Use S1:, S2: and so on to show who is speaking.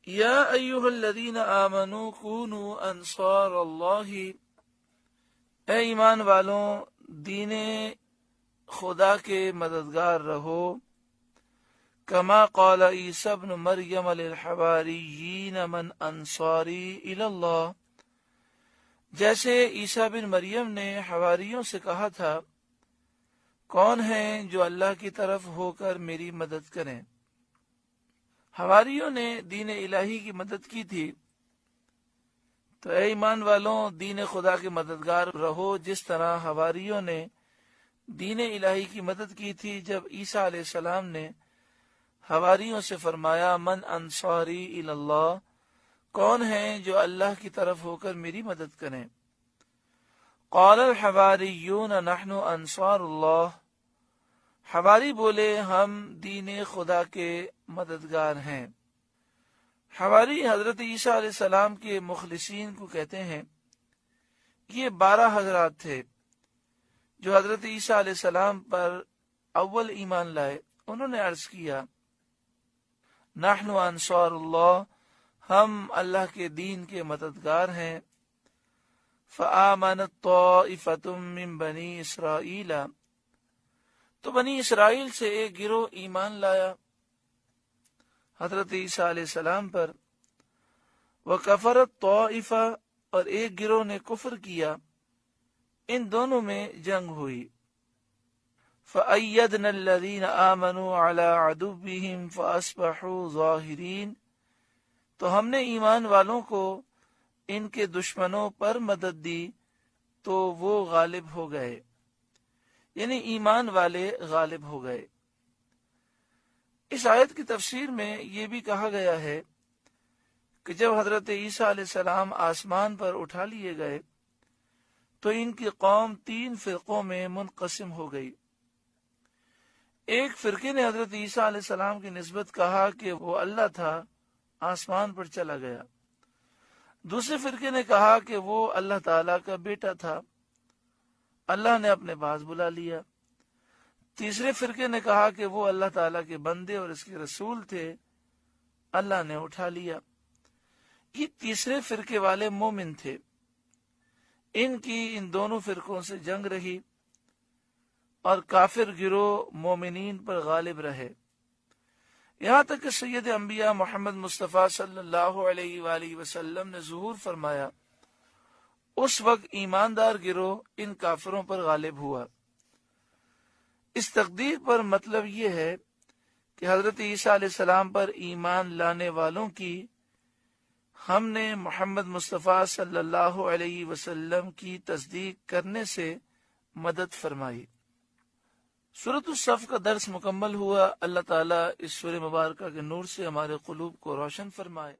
S1: یا ایہا الذین آمنوا کونوا انصار اللہ، اے ایمان والوں دین خدا کے مددگار رہو، کما قال عیسی ابن مریم للحواریین من انصاری الی اللہ، جیسے عیسیٰ بن مریم نے حواریوں سے کہا تھا کون ہیں جو اللہ کی طرف ہو کر میری مدد کریں۔ حواریوں نے دین الہی کی مدد کی تھی، تو اے ایمان والوں دین خدا کے مددگار رہو، جس طرح حواریوں نے دین الہی کی مدد کی تھی جب عیسیٰ علیہ السلام نے حواریوں سے فرمایا من انصاری الی اللہ، کون ہیں جو اللہ کی طرف ہو کر میری مدد کریں۔ قال الحواریون نحن انصار اللہ، حواری بولے ہم دین خدا کے مددگار ہیں۔ حواری حضرت عیسیٰ علیہ السلام کے مخلصین کو کہتے ہیں۔ یہ 12 حضرات تھے جو حضرت عیسیٰ علیہ السلام پر اول ایمان لائے۔ انہوں نے عرض کیا نحن انصار اللہ، ہم اللہ کے دین کے مددگار ہیں۔ فآمنت طائفۃ من بنی اسرائیل، تو بنی اسرائیل سے ایک گروہ ایمان لایا حضرت عیسیٰ علیہ السلام پر۔ وکفرت طائفہ، اور ایک گروہ نے کفر کیا۔ ان دونوں میں جنگ ہوئی۔ فأیدنا الذین آمنوا علی عدوہم فاصبحوا ظاہرین، تو ہم نے ایمان والوں کو ان کے دشمنوں پر مدد دی تو وہ غالب ہو گئے، یعنی ایمان والے غالب ہو گئے۔ اس آیت کی تفسیر میں یہ بھی کہا گیا ہے کہ جب حضرت عیسیٰ علیہ السلام آسمان پر اٹھا لیے گئے تو ان کی قوم 3 فرقوں میں منقسم ہو گئی۔ ایک فرقے نے حضرت عیسیٰ علیہ السلام کی نسبت کہا کہ وہ اللہ تھا، آسمان پر چلا گیا۔ دوسرے فرقے نے کہا کہ وہ اللہ تعالیٰ کا بیٹا تھا، اللہ نے اپنے پاس بلا لیا۔ تیسرے فرقے نے کہا کہ وہ اللہ تعالیٰ کے بندے اور اس کے رسول تھے، اللہ نے اٹھا لیا۔ یہ تیسرے فرقے والے مومن تھے۔ ان کی ان دونوں فرقوں سے جنگ رہی اور کافر گروہ مومنین پر غالب رہے، یہاں تک کہ سید انبیاء محمد مصطفیٰ صلی اللہ علیہ وآلہ وسلم نے ظہور فرمایا۔ اس وقت ایماندار گروہ ان کافروں پر غالب ہوا۔ اس تقدیر پر مطلب یہ ہے کہ حضرت عیسیٰ علیہ السلام پر ایمان لانے والوں کی ہم نے محمد مصطفیٰ صلی اللہ علیہ وسلم کی تصدیق کرنے سے مدد فرمائی۔ سورۃ الصف کا درس مکمل ہوا۔ اللہ تعالیٰ اس سورہ مبارکہ کے نور سے ہمارے قلوب کو روشن فرمائے۔